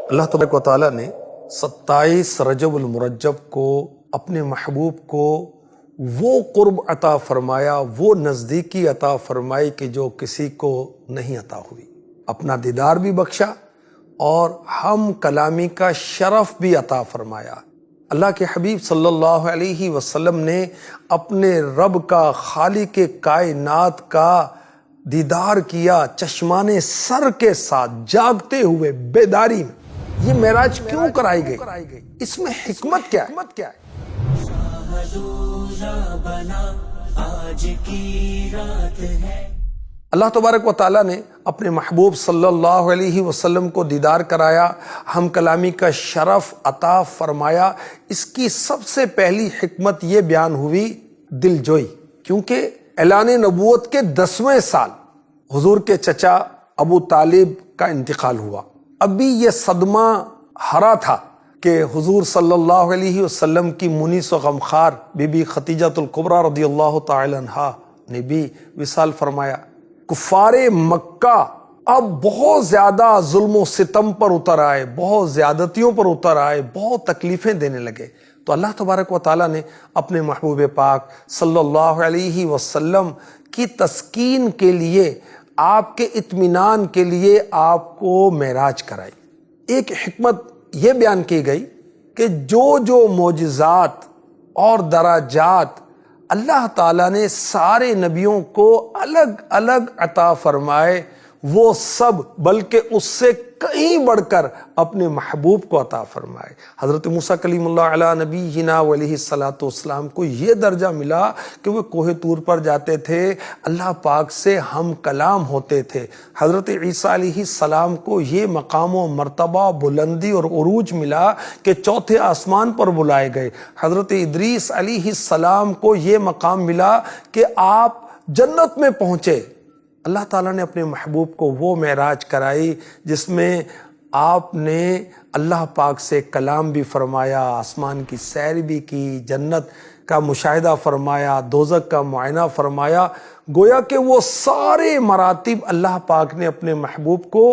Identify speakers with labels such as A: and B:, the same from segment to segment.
A: اللہ تبارک و تعالیٰ نے 27 رجب المرجب کو اپنے محبوب کو وہ قرب عطا فرمایا، وہ نزدیکی عطا فرمائی کہ جو کسی کو نہیں عطا ہوئی۔ اپنا دیدار بھی بخشا اور ہم کلامی کا شرف بھی عطا فرمایا۔ اللہ کے حبیب صلی اللہ علیہ وسلم نے اپنے رب کا، خالق کائنات کا دیدار کیا چشمان سر کے ساتھ، جاگتے ہوئے، بیداری میں۔ یہ معراج کیوں کرائی گئی؟ اس میں حکمت کیا ہے؟ اللہ تبارک و تعالیٰ نے اپنے محبوب صلی اللہ علیہ وسلم کو دیدار کرایا، ہم کلامی کا شرف عطا فرمایا۔ اس کی سب سے پہلی حکمت یہ بیان ہوئی دل جوئی، کیونکہ اعلان نبوت کے 10ویں سال حضور کے چچا ابو طالب کا انتقال ہوا۔ ابھی یہ صدمہ ہرا تھا کہ حضور صلی اللہ علیہ وسلم کی منیس و غمخوار بی بی خدیجۃ الکبریٰ رضی اللہ تعالی عنہا نے بھی وصال فرمایا۔ کفار مکہ اب بہت زیادہ ظلم و ستم پر اتر آئے، بہت زیادتیوں پر اتر آئے، بہت تکلیفیں دینے لگے۔ تو اللہ تبارک و تعالیٰ نے اپنے محبوب پاک صلی اللہ علیہ وسلم کی تسکین کے لیے، آپ کے اطمینان کے لیے آپ کو معراج کرائی۔ ایک حکمت یہ بیان کی گئی کہ جو معجزات اور درجات اللہ تعالیٰ نے سارے نبیوں کو الگ الگ عطا فرمائے، وہ سب بلکہ اس سے کہیں بڑھ کر اپنے محبوب کو عطا فرمائے۔ حضرت موسیٰ کلیم اللہ علیہ نبینا علیہ الصلاۃ والسلام کو یہ درجہ ملا کہ وہ کوہ طور پر جاتے تھے، اللہ پاک سے ہم کلام ہوتے تھے۔ حضرت عیسیٰ علیہ السلام کو یہ مقام و مرتبہ، بلندی اور عروج ملا کہ چوتھے آسمان پر بلائے گئے۔ حضرت ادریس علیہ السلام کو یہ مقام ملا کہ آپ جنت میں پہنچے۔ اللہ تعالیٰ نے اپنے محبوب کو وہ معراج کرائی جس میں آپ نے اللہ پاک سے کلام بھی فرمایا، آسمان کی سیر بھی کی، جنت کا مشاہدہ فرمایا، دوزخ کا معائنہ فرمایا۔ گویا کہ وہ سارے مراتب اللہ پاک نے اپنے محبوب کو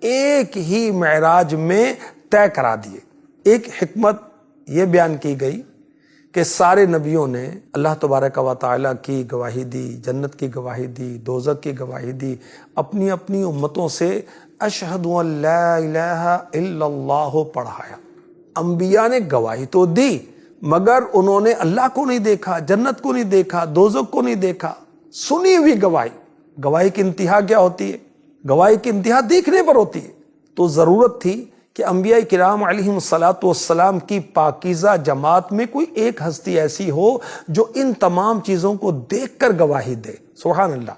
A: ایک ہی معراج میں طے کرا دیے۔ ایک حکمت یہ بیان کی گئی کہ سارے نبیوں نے اللہ تبارک و تعالیٰ کی گواہی دی، جنت کی گواہی دی، دوزخ کی گواہی دی، اپنی اپنی امتوں سے اشہد ان لا الہ الا اللہ پڑھایا۔ انبیاء نے گواہی تو دی مگر انہوں نے اللہ کو نہیں دیکھا، جنت کو نہیں دیکھا، دوزخ کو نہیں دیکھا۔ سنی ہوئی گواہی کی انتہا کیا ہوتی ہے؟ گواہی کی انتہا دیکھنے پر ہوتی ہے۔ تو ضرورت تھی کہ انبیاء کرام علیہم الصلاۃ والسلام کی پاکیزہ جماعت میں کوئی ایک ہستی ایسی ہو جو ان تمام چیزوں کو دیکھ کر گواہی دے، سبحان اللہ،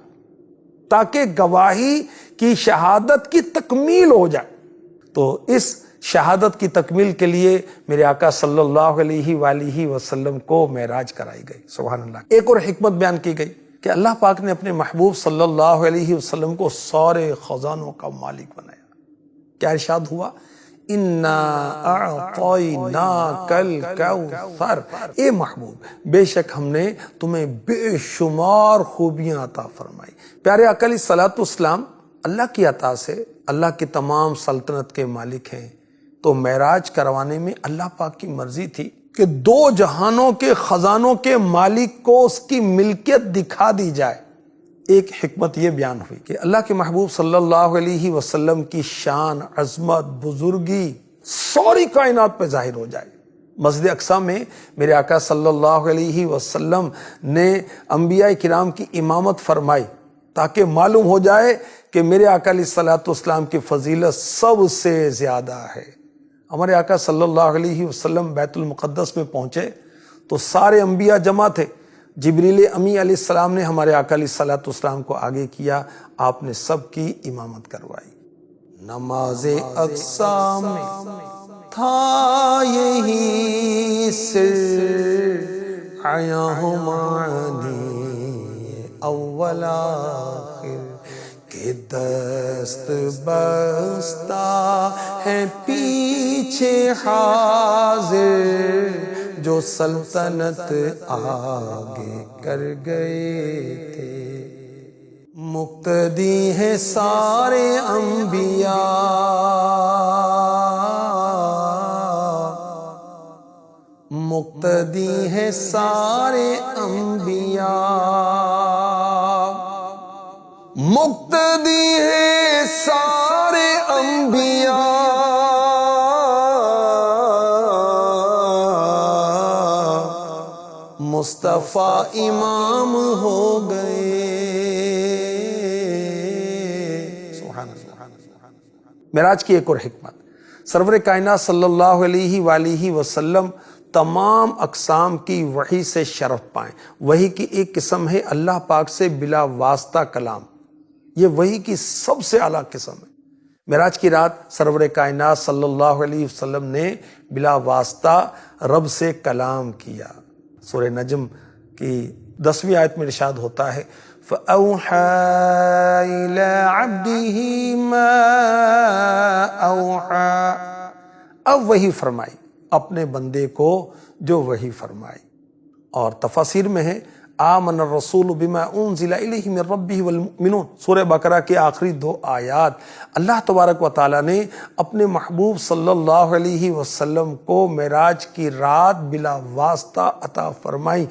A: تاکہ گواہی کی شہادت کی تکمیل ہو جائے۔ تو اس شہادت کی تکمیل کے لیے میرے آقا صلی اللہ علیہ وآلہ وسلم کو معراج کرائی گئی، سبحان اللہ۔ ایک اور حکمت بیان کی گئی کہ اللہ پاک نے اپنے محبوب صلی اللہ علیہ وسلم کو سارے خزانوں کا مالک بنایا۔ کیا ارشاد ہوا؟ اِنَّا أَعْطَيْنَاكَ الْكَوْثَرَ، اے محبوب بے شک ہم نے تمہیں بے شمار خوبیاں عطا فرمائی۔ پیارے آقا علیہ الصلوۃ والسلام اللہ کی عطا سے اللہ کی تمام سلطنت کے مالک ہیں، تو معراج کروانے میں اللہ پاک کی مرضی تھی کہ 2 جہانوں کے خزانوں کے مالک کو اس کی ملکیت دکھا دی جائے۔ ایک حکمت یہ بیان ہوئی کہ اللہ کے محبوب صلی اللہ علیہ وسلم کی شان، عظمت، بزرگی ساری کائنات پہ ظاہر ہو جائے۔ مسجد اقصی میں میرے آقا صلی اللہ علیہ وسلم نے انبیاء کرام کی امامت فرمائی تاکہ معلوم ہو جائے کہ میرے آقا علیہ الصلوۃ والسلام کی فضیلت سب سے زیادہ ہے۔ ہمارے آقا صلی اللہ علیہ وسلم بیت المقدس میں پہنچے تو سارے انبیاء جمع تھے۔ جبریل امی علیہ السلام نے ہمارے آقا علیہ الصلوۃ والسلام کو آگے کیا، آپ نے سب کی امامت کروائی۔ نماز اقصی میں تھا یہی سر، آیا ہوں معانی اول آخر، کہ دست بستہ ہے پیچھے حاضر، جو سلطنت آگے کر گئے تھے۔ مقتدی ہیں سارے انبیاء، سارے انبیاء، مقتدی ہیں سارے انبیاء، مصطفیٰ امام ہو گئے۔ سبحان اللہ۔ معراج کی ایک اور حکمت، سرور کائنات صلی اللہ علیہ وآلہ وسلم تمام اقسام کی وحی سے شرف پائیں۔ وحی کی ایک قسم ہے اللہ پاک سے بلا واسطہ کلام، یہ وحی کی سب سے اعلیٰ قسم ہے۔ معراج کی رات سرور کائنات صلی اللہ علیہ وسلم نے بلا واسطہ رب سے کلام کیا۔ سورہ نجم کی 10ویں آیت میں ارشاد ہوتا ہے فَأَوْحَى إِلَىٰ عَبْدِهِ مَا أَوْحَى، اب وحی فرمائی اپنے بندے کو جو وحی فرمائی۔ اور تفاسیر میں ہے آمن الرسول بما انزل الیہ من ربہ والمؤمنون، سورہ بقرہ کے آخری 2 آیات اللہ تبارک و تعالیٰ نے اپنے محبوب صلی اللہ علیہ وسلم کو معراج کی رات بلا واسطہ عطا فرمائی۔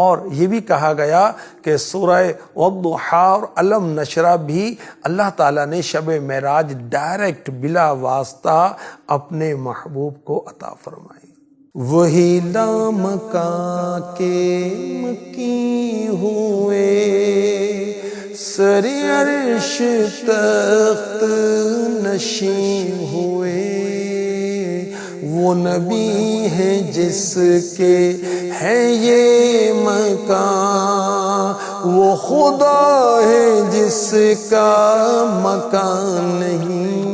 A: اور یہ بھی کہا گیا کہ سورہ والضحیٰ اور علم نشرہ بھی اللہ تعالیٰ نے شب معراج ڈائریکٹ بلا واسطہ اپنے محبوب کو عطا فرمائی۔ وہی لامکاں کے مکی ہوئے، سر عرش تخت نشین ہوئے، وہ نبی ہے جس کے ہے یہ مکان، وہ خدا ہے جس کا مکان نہیں۔